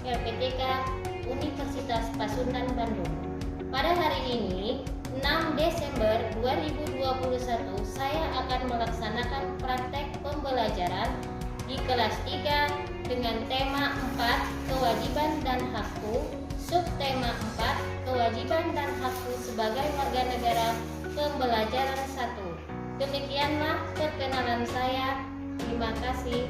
LPTK Universitas Pasundan Bandung. Pada hari ini, 6 Desember 2021, saya akan melaksanakan praktek pembelajaran di kelas 3 dengan tema 4 Kewajiban dan Hakku, subtema 4 Kewajiban dan Hakku sebagai warga negara, pembelajaran 1. Demikianlah perkenalan saya. Terima kasih.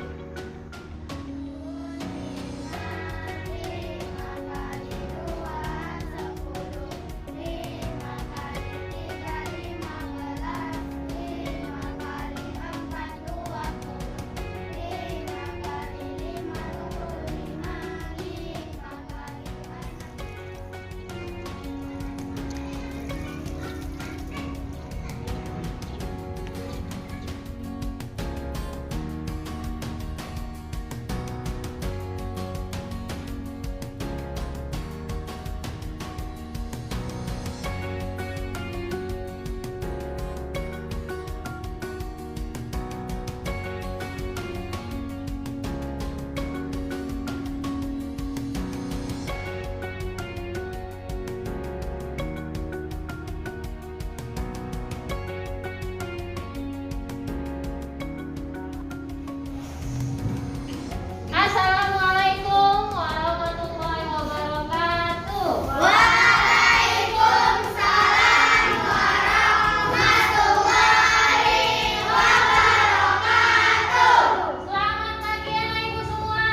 Assalamualaikum warahmatullahi wabarakatuh. Waalaikumsalam warahmatullahi wabarakatuh. Selamat pagi anak ibu semua.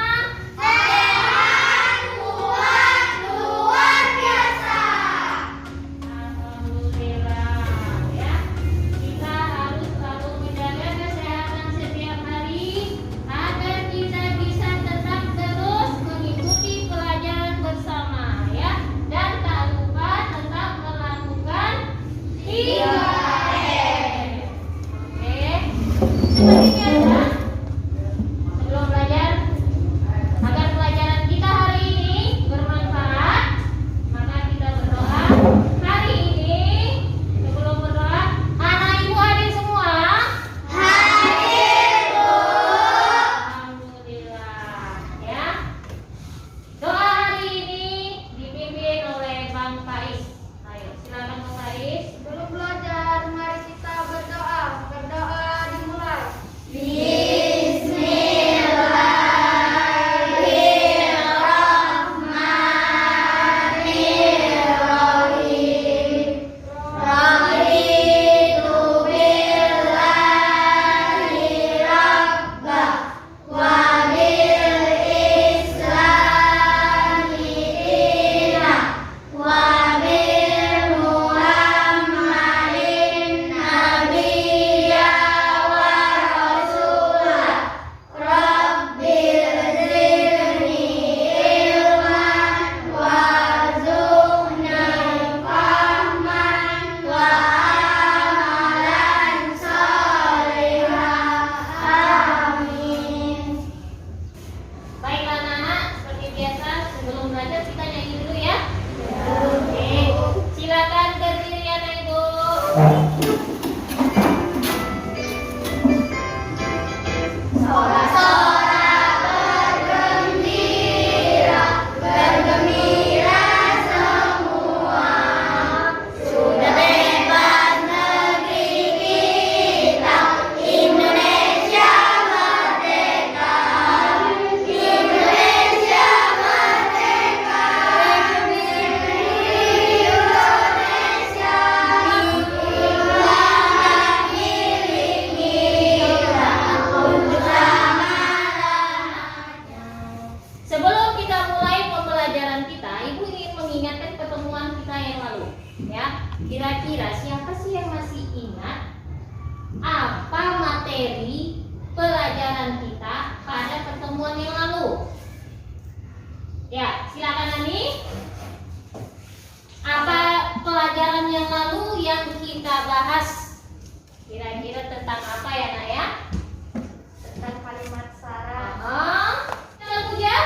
Sehat kuat luar biasa. Alhamdulillah ya. Kita harus selalu menjaga kesehatan setiap hari agar kita bisa tetap terus mengikuti pelajaran bersama ya. Dan tak lupa tetap melakukan 3M. Oke. Seperti biasa, sebelum belajar, agar pelajaran kita hari ini bermanfaat, maka kita berdoa. Hari ini, sebelum berdoa, anak ibu hadir semua. Hadir, Bu. Alhamdulillah ya. Doa hari ini dipimpin oleh Bang Faiz. Ayo, silakan Bang Faiz. Sebelum belajar, mari kita berdoa. Berdoa dimulai. Bismillahirrahmanirrahim. Raditu billahi rabba wa bil islami dina wa bil muhammadin nabiyya wa rasulah. Rabbil zidni ilman warzuqni fahman wa amalan sholihah. Amin. Baiklah anak-anak, seperti biasa sebelum belajar kita nyanyi dulu ya. Oke, silakan berdiri anak ibu. Sorak-sorak bergembira, bergembira semua. Sudah bebas negeri kita, Indonesia merdeka. Indonesia merdeka. Indonesia itulah milik kita untuk selama-lamanya. Sebelum kita mulai pembelajaran kita, ibu ingin mengingatkan pertemuan kita yang lalu. Ya, kira-kira siapa sih yang masih ingat apa materi pelajaran kita pada pertemuan yang lalu? Ya, silakan Ani. Apa pelajaran yang lalu yang kita bahas? Kira-kira tentang apa ya, Nak ya? Tentang kalimat syarat Kita puja?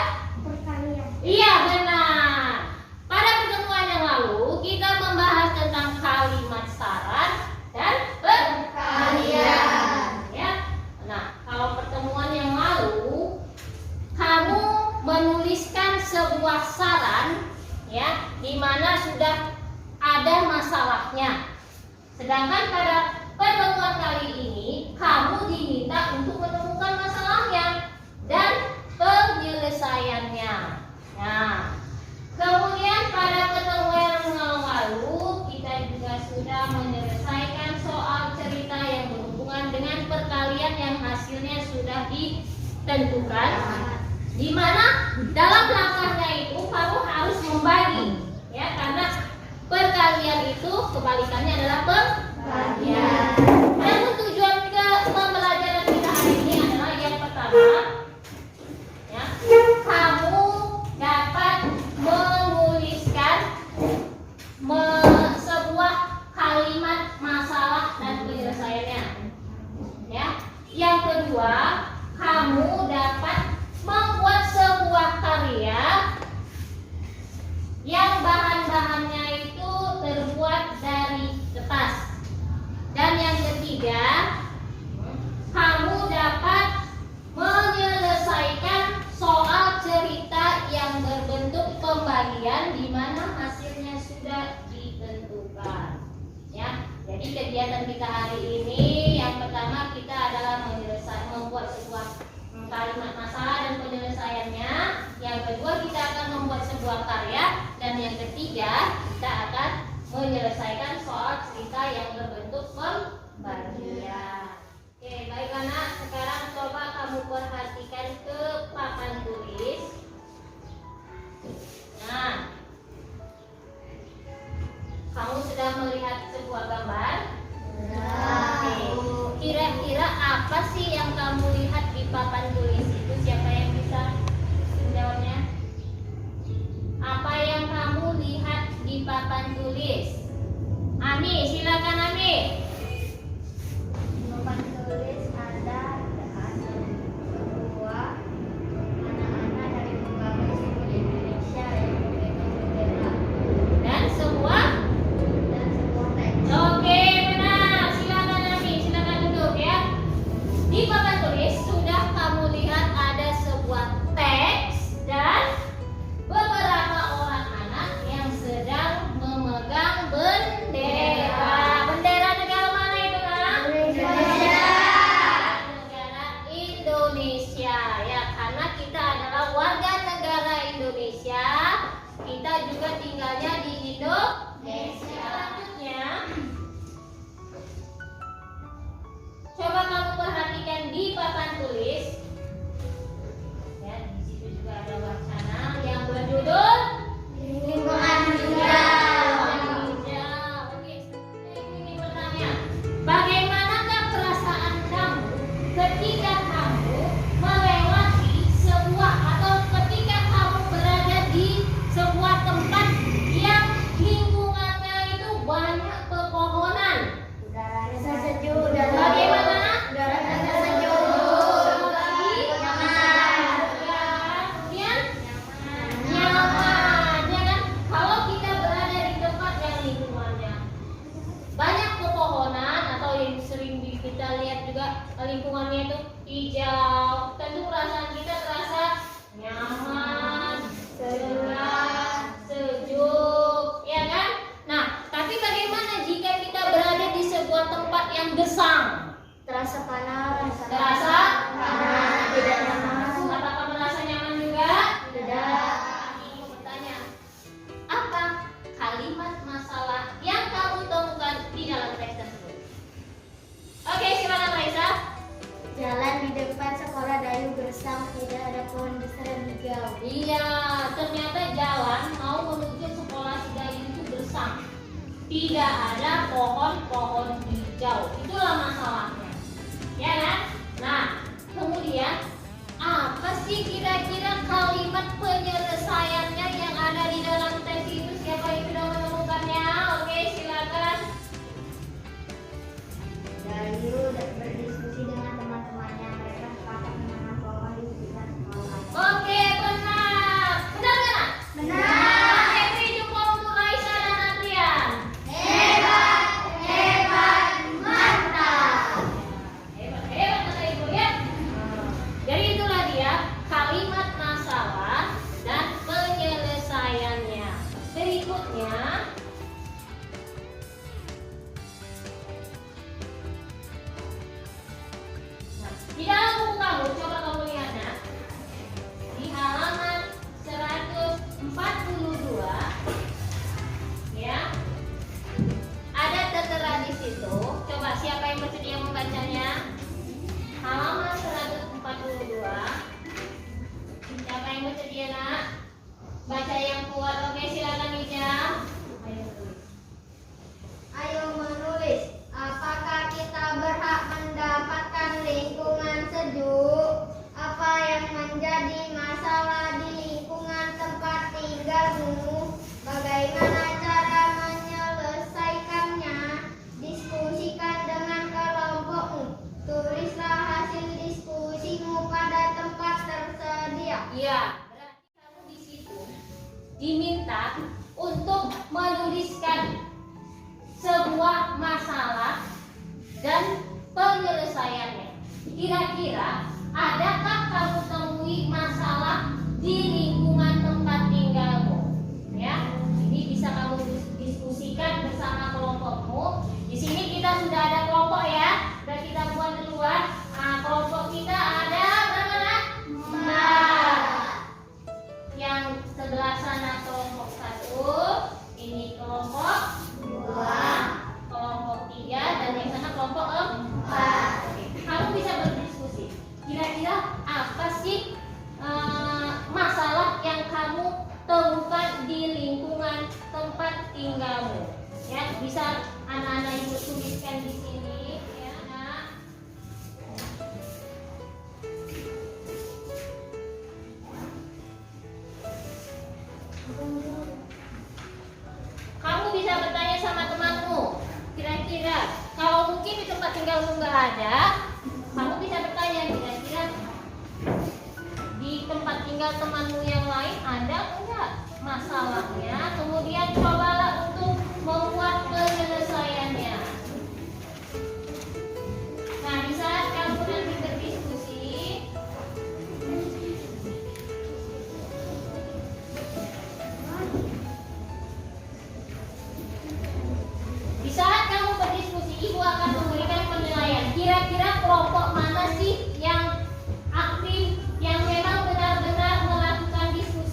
pertanian. Iya, benar. Pada pertemuan yang lalu kita membahas tentang kalimat syarat dan perkalian. Ya. Nah, kalau pertemuan yang lalu kamu menuliskan sebuah saran ya, di mana sudah ada masalahnya. Sedangkan pada pertemuan kali ini kamu diminta untuk menemukan masalahnya dan penyelesaiannya. Nah, kemudian pada pertemuan yang lalu kita juga sudah menyelesaikan soal cerita yang berhubungan dengan perkalian yang hasilnya sudah ditentukan, di mana dalam langkahnya itu kamu harus membagi ya, karena perkalian itu kebalikannya adalah pembagian. Dan tujuan ke pembelajaran kita hari ini adalah yang pertama ya, kamu dapat menuliskan sebuah kalimat masalah dan penyelesaiannya ya. Yang kedua, kamu dapat membuat sebuah karya yang bahan-bahannya itu terbuat dari kertas. Dan yang ketiga, kamu dapat menyelesaikan soal cerita yang berbentuk pembagian di mana hasilnya sudah ditentukan. Ya, jadi kegiatan kita hari ini yang pertama kita adalah membuat sebuah kalimat masalah dan penyelesaiannya. Yang kedua kita akan membuat sebuah karya, dan yang ketiga kita akan menyelesaikan soal cerita yang berbentuk pembagian. Oke, baik anak, sekarang coba kamu perhatikan ke papan tulis. Nah, kamu sudah melihat sebuah gambar? Oke. Kira-kira apa sih yang kamu lihat di papan tulis itu? Siapa yang bisa menjawabnya? Apa yang kamu lihat di papan tulis? Ami, silakan Ami. Papan tulis ada bahwa anak-anak dari berbagai suku di Indonesia yang memegang bendera Dan semua? dan sebuah teks. Oke, benar. Silakan Ami, silakan duduk ya. Di papan tulis sudah kamu lihat ada sebuah teks dan beberapa orang anak yang sedang memegang bendera. Bendera negara mana itu, Nak? Indonesia. Negara Indonesia ya, karena kita adalah warga negara Indonesia. Kita juga tinggalnya di Indonesia. Selanjutnya, coba kamu perhatikan di papan tulis. Ya, di situ juga ada wacana yang berjudul Lingkungan hijau. Oke, saya ingin bertanya, bagaimanakah perasaan kamu ketika kamu melewati sebuah atau ketika kamu berada di sebuah tempat yang lingkungannya itu banyak pepohonan? Udaranya sejuk. Bagaimana? Udaranya sejuk. Nyaman. Kemudian nyaman, ya kan? Kalau kita berada di tempat yang lingkungannya banyak pepohonan atau yang sering kita lihat juga lingkungannya itu hijau, tentu perasaan kita terasa nyaman, tenang, sejuk, ya kan? Nah, tapi bagaimana jika kita berada di sebuah tempat yang gesang? Terasa panas. Terasa panas. Tidak nyaman. Apakah merasa nyaman juga? Tidak. Ini bertanya, apa kalimat masalah yang kamu temukan di dalam teks tersebut? Oke, silakan Raisa. Jalan di depan sekolah Dayu Gersang tidak ada pohon besar dan hijau. Iya, ternyata jalan mau menuju sekolah Sidayu itu gersang. Tidak ada pohon-pohon hijau. Itulah masalahnya. Ya kan? Nah, kemudian apa sih kira-kira kalimat penyelesaiannya yang ada di dalam teks itu? Siapa yang sudah menemukannya? Oke, silakan. Dayu berdiskusi dengan teman-temannya. Mereka sepakat menanam pohon di sekitar sekolah. Oke, benar. Benar nggak? Benar. Oke, beri jempol untuk Raisa dan Adrian. Hebat, hebat, mantap. Hebat, hebat kata ibu ya. Jadi itulah dia kalimat masalah membuat. Oke, silakan Ijam. Ayo menulis. Apakah kita berhak mendapatkan lingkungan sejuk? Apa yang menjadi masalah di lingkungan tempat tinggalmu? Bagaimana cara menyelesaikannya? Diskusikan dengan kelompokmu. Tulislah hasil diskusimu pada tempat tersedia. Iya, berarti kamu di situ diminta untuk menuliskan sebuah masalah dan penyelesaiannya. Kira-kira adakah kamu temui masalah di lingkungan tempat tinggalmu? Ya, ini bisa kamu diskusikan bersama kelompokmu. Di sini kita sudah ada kelompok ya, sudah kita buat duluan. Kelompok kita ada berapa nak? 4. Yang sebelah sana kelompok 1, ini kelompok 2, kelompok 3, dan yang sana kelompok 4. Oke. Kamu bisa berdiskusi. Kira-kira apa sih masalah yang kamu temukan di lingkungan tempat tinggalmu? Ya, bisa anak-anak ibu tuliskan di sini. Ya, nak. Kamu bisa bertanya sama temanmu. Kira-kira kalau mungkin di tempat tinggalmu nggak ada, kamu bisa bertanya kira-kira di tempat tinggal temanmu yang lain ada enggak masalahnya. Kemudian cobalah untuk membuat penyelesaiannya. Nah, di saat kamu nanti berdiskusi, di saat kamu berdiskusi, ibu akan memberikan penilaian. Kira-kira kelompok mana sih yang aktif, yang memang benar-benar melakukan diskusi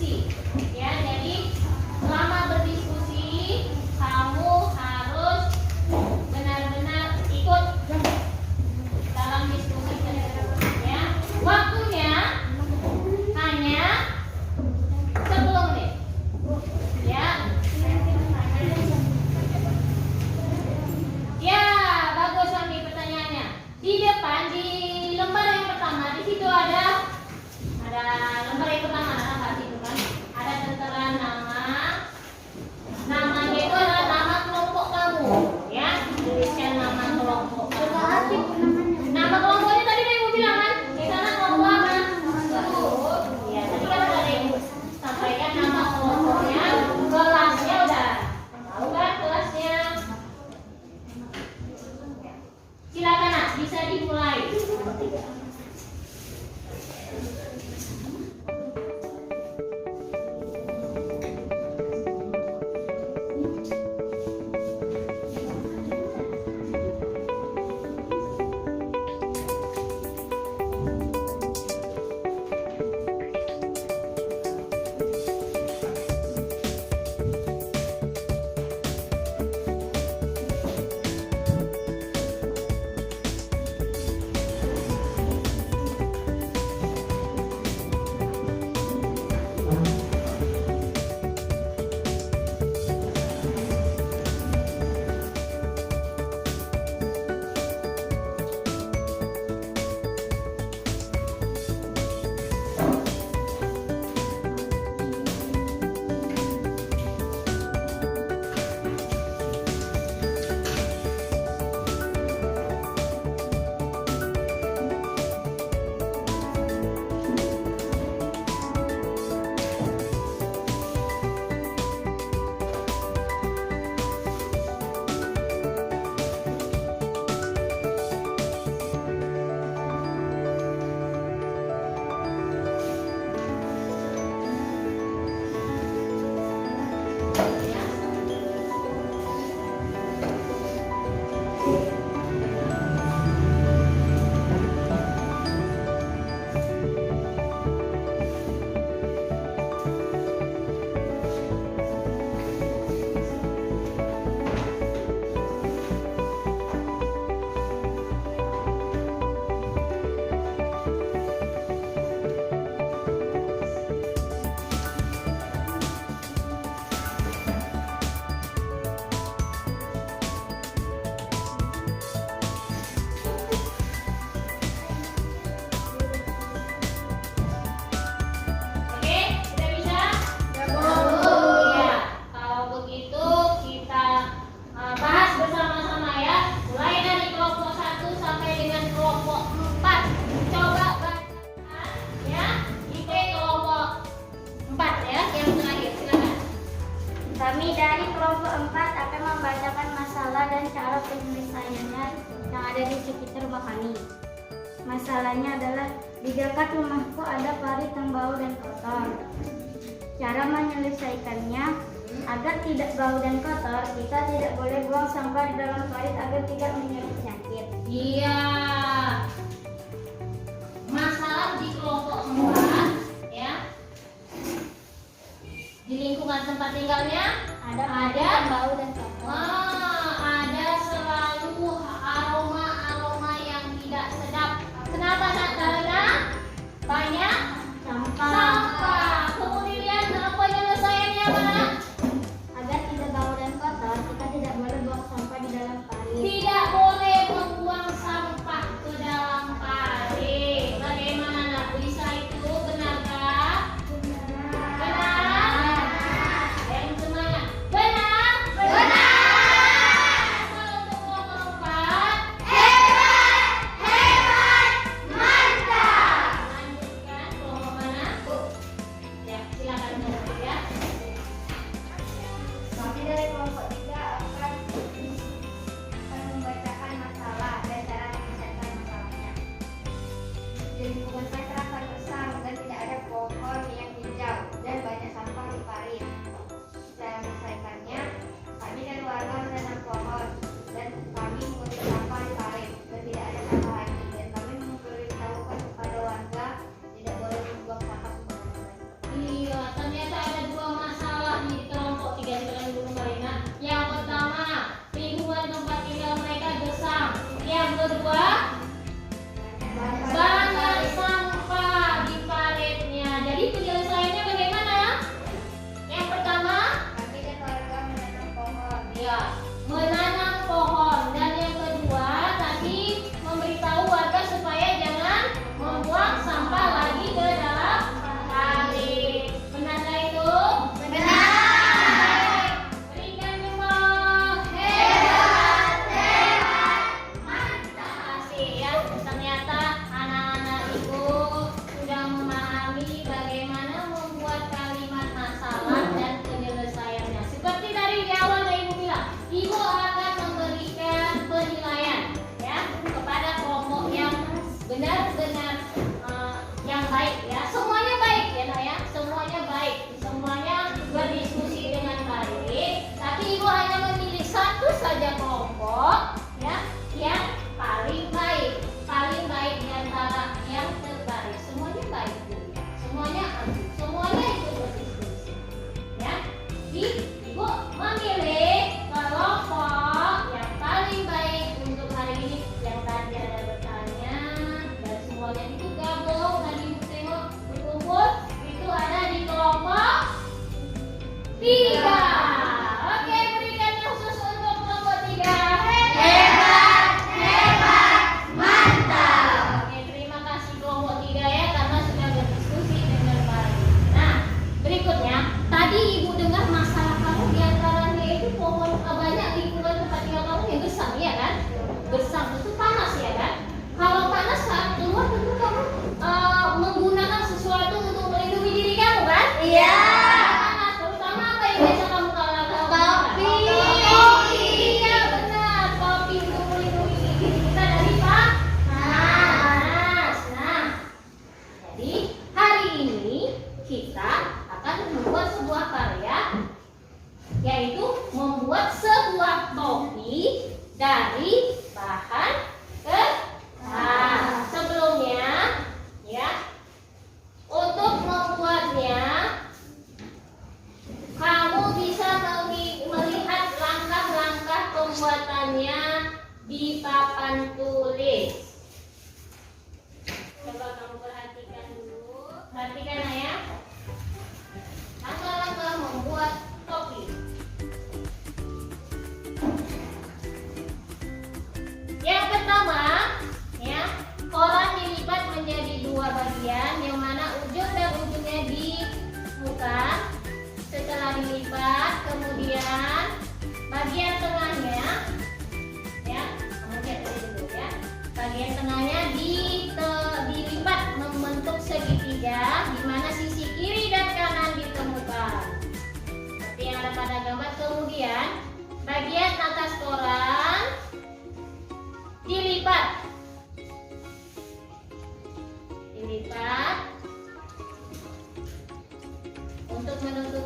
Kami dari kelompok 4 akan membacakan masalah dan cara penyelesaiannya yang ada di sekitar rumah kami. Masalahnya adalah di dekat rumahku ada parit yang bau dan kotor. Cara menyelesaikannya agar tidak bau dan kotor, kita tidak boleh buang sampah di dalam parit agar tidak menyerang penyakit. Iya. Masalah di kelompok 4 ya. Di lingkungan tempat tinggalnya Ada parit yang bau dan kotor. ada selalu aroma-aroma yang tidak sedap. Kenapa nak karena banyak sampah. Kemudian apa penyelesaiannya mana? Agar tidak bau dan kotor, kita tidak boleh buang sampah di dalam parit. Tidak boleh membuang sampah ke dalam parit. Bagaimana nak bisa itu? Benarkah? Benar. Yang semuanya benar. Benar. Kalau untuk kelompok 4, Mantap! lanjutkan kelompok mana? Ya, silakan jawab ya. Kami dari kelompok 3 akan membacakan masalah dan cara menyelesaikan masalahnya. Di lingkungan saya terasa gersang dan tidak ada pohon yang hijau dan banyak sampah di parit. Cara menyelesaikannya, kami dan warga menanam pohon dan kami mengutik sampah di parit dan tidak ada sampah lagi. Dan kami memberitahukan kepada warga tidak boleh membuang sampah sembarangan. Iya, ternyata ada dua masalah di kelompok 3 sekarang dulu Marina. Yang pertama, lingkungan tempat tinggal mereka gersam. Yang kedua, banyak sampah di paritnya. Jadi penyelesaiannya bagaimana? Yang pertama, Kami dan warga menanam pohon. ya menanam pohon. Dan yang kedua, tadi memberitahu warga supaya jangan membuang sampah lagi ke dalam parit. Benarkah itu? Benar. Berikan jempol. Mantap. Kasih ya. Ternyata anak-anak ibu sudah memahami bagaimana membuat kalimat masalah dan penyelesaiannya. Seperti tadi di awal yang ibu bilang, ibu akan memberikan penilaian ya kepada kelompok yang benar-benar yang baik ya. Semuanya baik ya nak ya. Semuanya baik. Semuanya berdiskusi dengan baik. Tapi ibu hanya memilih satu saja kelompok ya yang paling baik. Paling baik di antara yang terbaik. Semuanya baik Bu. Semuanya semuanya itu berdiskusi. Ya. Jadi ibu memilih kelompok yang paling baik untuk hari ini. Yang tadi ada bertanya dan semuanya itu gabung tadi ibu tengok berkumpul itu ada di kelompok 3. Oke, berikan yang khusus untuk kelompok 3. Mantap! Oke, terima kasih kelompok 3 ya karena sudah berdiskusi dengan baik. Nah, berikutnya tadi ibu dengar masalah kamu di antaranya itu pohon banyak lingkungan tempat tinggal kamu yang gersam ya kan? Gersam itu panas ya kan? Kalau panas saat keluar tentu kamu menggunakan sesuatu untuk melindungi diri kamu kan? Iya. Panas, terutama apa yang biasa kamu lakukan? Topi. Topi, iya benar. Topi untuk melindungi diri kita dari panas. Nah, jadi hari ini kita akan membuat sebuah karya, yaitu membuat sebuah topi dari bahan kertas. Sebelumnya, ya, untuk membuatnya, kamu bisa melihat langkah-langkah pembuatannya di papan tulis. Coba kamu perhatikan dulu. Perhatikan ya. Langkah-langkah membuat topi.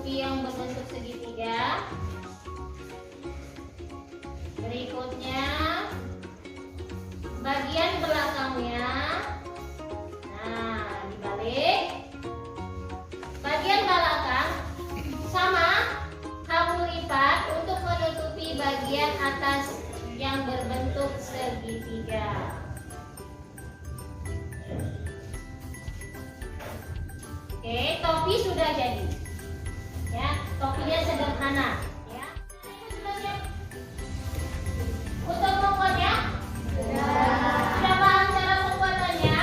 topi yang berbentuk segitiga. Berikutnya bagian belakangnya. Nah, dibalik. Bagian belakang sama, kamu lipat untuk menutupi bagian atas yang berbentuk segitiga. Oke, topi sudah jadi. Ya, topinya sederhana. Ya, sudah siap untuk membuatnya? Sudah paham cara pembuatannya?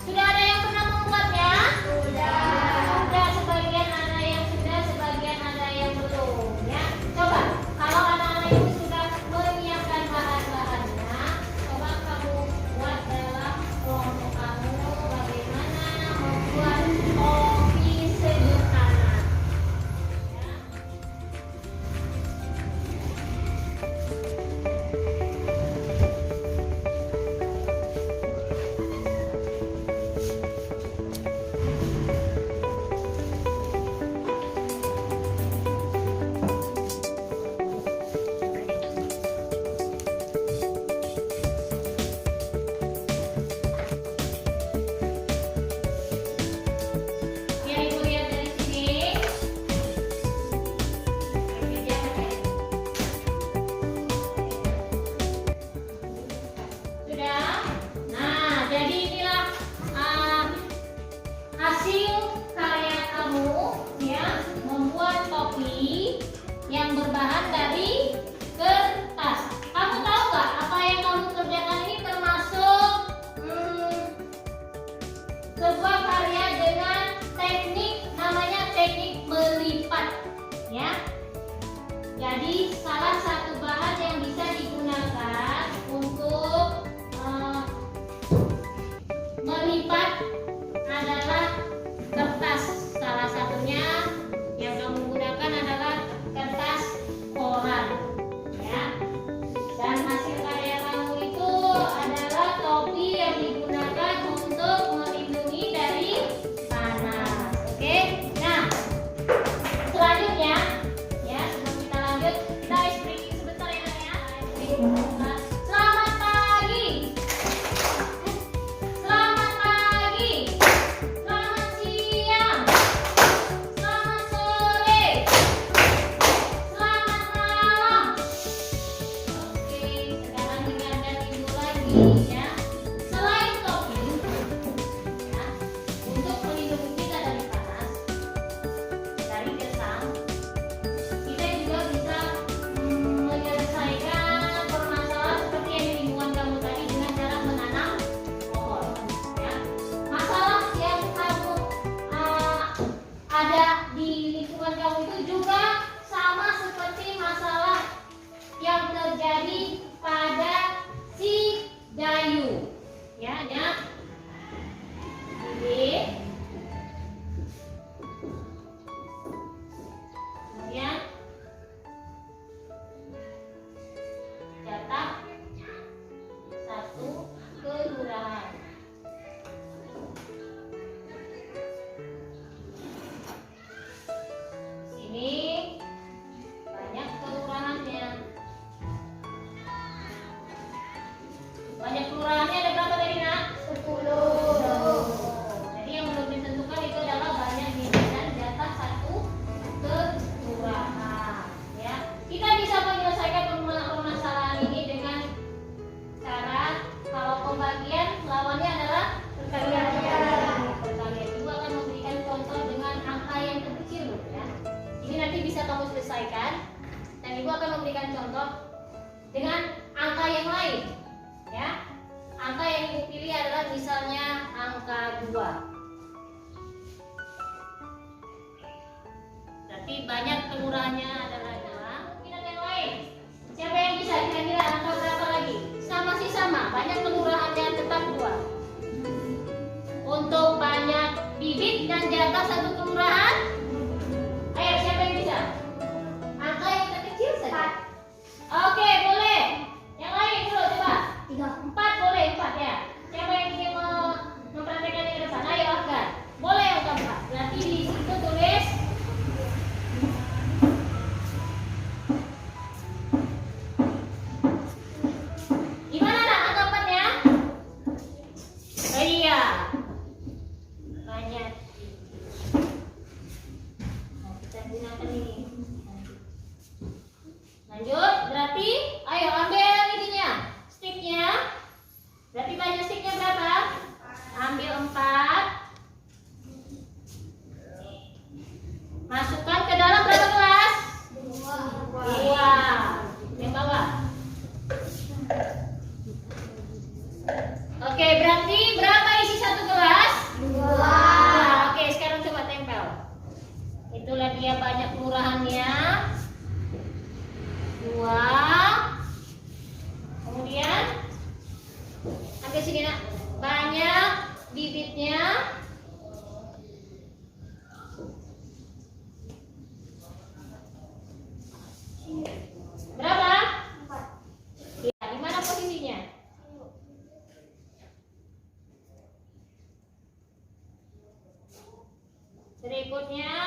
Sudah ada yang pernah membuatnya? Sudah, sebagian ada yang sudah, sebagian ada yang belum. Ya, coba kalau anak-anak itu sudah menyiapkan bahan-bahannya, coba kamu buat dalam kelompok kamu bagaimana membuat topi sederhana. Ya. Ya, Ibu lihat dari sini. Sudah. Nah, jadi inilah hasil karya kamu ya, membuat topi yang berbahan dari kertas. Kamu tahu nggak apa yang kamu kerjakan ini termasuk sebuah karya dengan teknik namanya teknik melipat ya. Jadi salah satu bahan yang bisa digunakan untuk melipat adalah kertas. Salah satunya yang kamu gunakan adalah kertas koran ya. Dan hasil karya kamu itu adalah topi yang digunakan untuk melindungi dari panas. Oke. Nah, selanjutnya ya, sebelum kita lanjut, kita ice breaking sebentar ya, Nak, ya. Ice breaking sebentar. Selamat pagi. Selamat pagi. Selamat siang. Selamat sore. Selamat malam. Oke, sekarang dengarkan Ibu lagi ya. Selain topi ya, untuk melindungi kita dari panas, dari gersang, kita juga bisa menyelesaikan permasalahan seperti yang di lingkungan kamu tadi dengan cara menanam pohon ya. Masalah yang kamu ada di lingkungan kamu itu juga sama seperti masalah yang terjadi pada si Dayu ya, Nak. Bibit, kemudian jatah satu kelurahan. Sini banyak kelurahannya. Banyak kelurahannya ada berapa tadi, Nak? 10. Jadi yang belum ditentukan itu adalah banyak bibit dan jatah satu kelurahan. Ya, kita bisa menyelesaikan permasalahan ini dengan cara kalau pembagian lawannya adalah perkalian. Perkalian Ibu akan memberikan contoh dengan angka yang terkecil ya. Ini nanti bisa kamu selesaikan dan Ibu akan memberikan contoh dengan angka yang lain ya. Angka yang Ibu pilih adalah misalnya angka 2. Berarti banyak kelurahannya adalah kemungkinan yang lain. Siapa yang bisa kira-kira angka berapa lagi? Masih sama, banyak kelurahannya tetap 2. Untuk banyak bibit dan jatah satu kelurahan, ayo siapa yang bisa? Angka yang terkecil saja. Oke, boleh. Yang lain dulu coba. 4 boleh, 4 ya. Siapa yang ingin mempraktekkan yang ke depan? Ayo angkat. Boleh angka 4. Berarti di situ tulis Itulah dia banyak kelurahannya. 2. Kemudian ambil sini nak. Banyak bibitnya. Berapa? 4. Ya, di mana posisinya? Berikutnya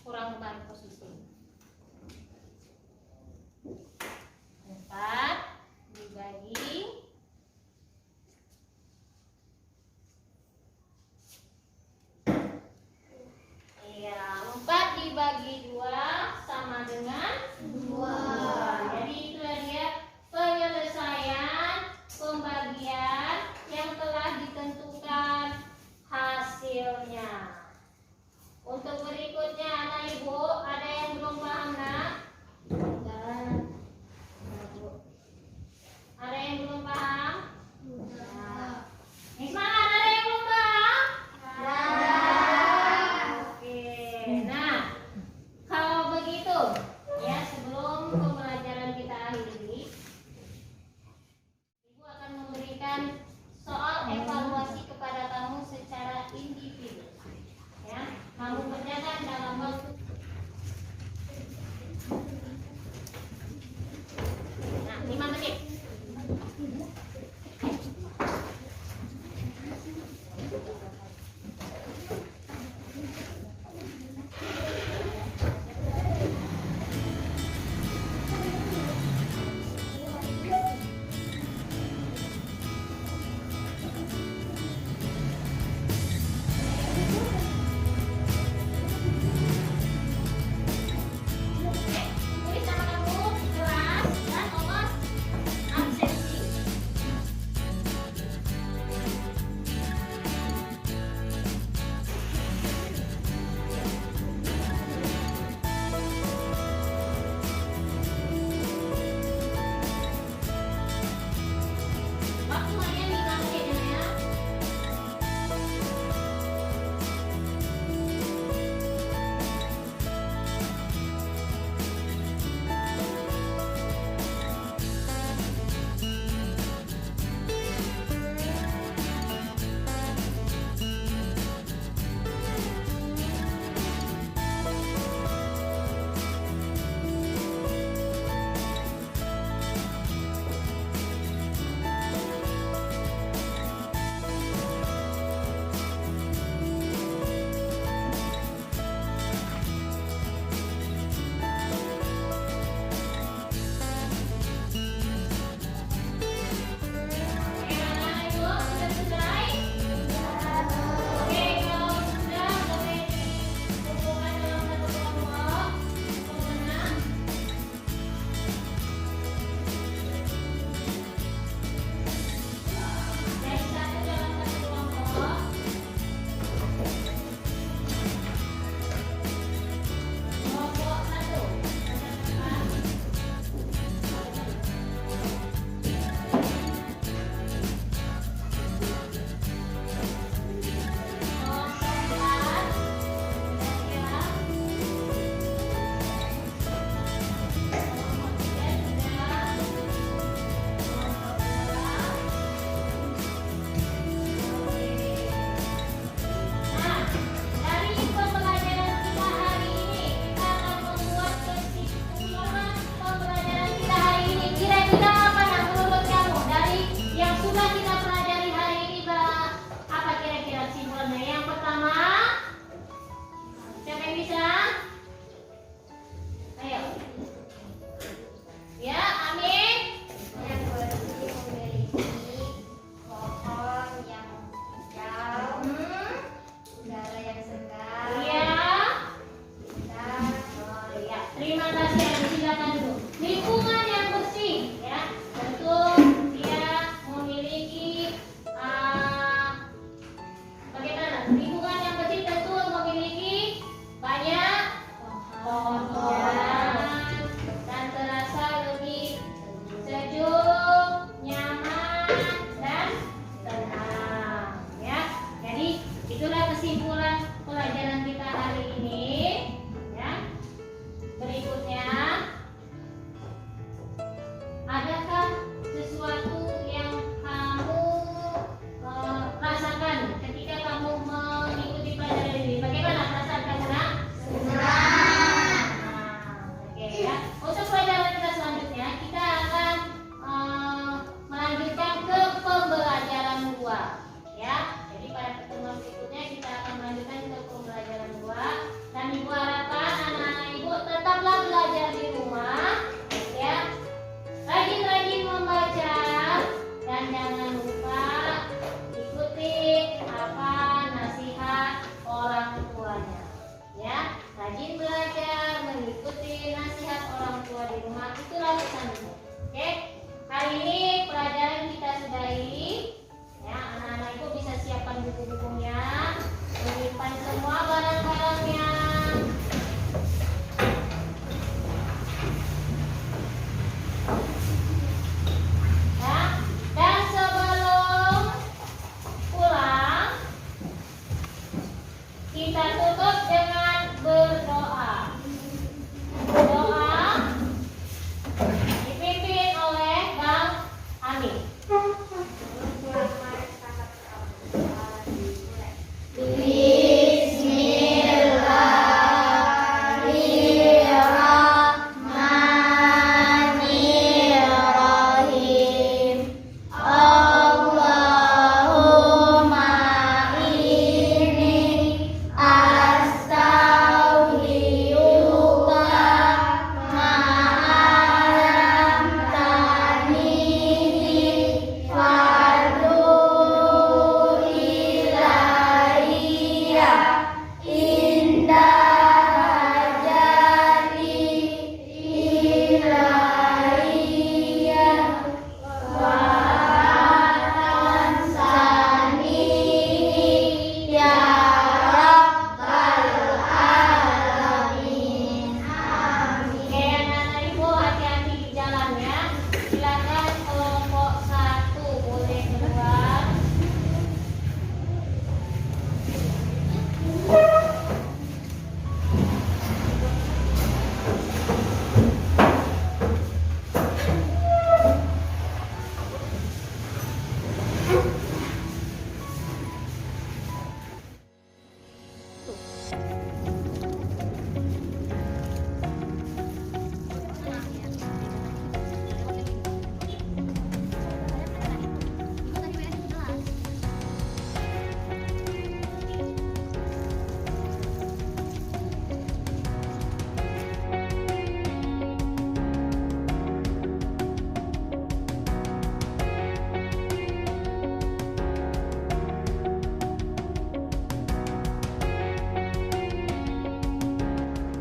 kurang kebalik posisi. 4 dibagi 4 dibagi 2 sama dengan 2. Jadi itulah dia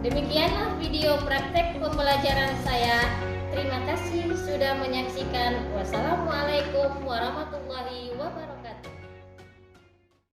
Demikianlah video praktek pembelajaran saya. Terima kasih sudah menyaksikan. Wassalamualaikum warahmatullahi wabarakatuh.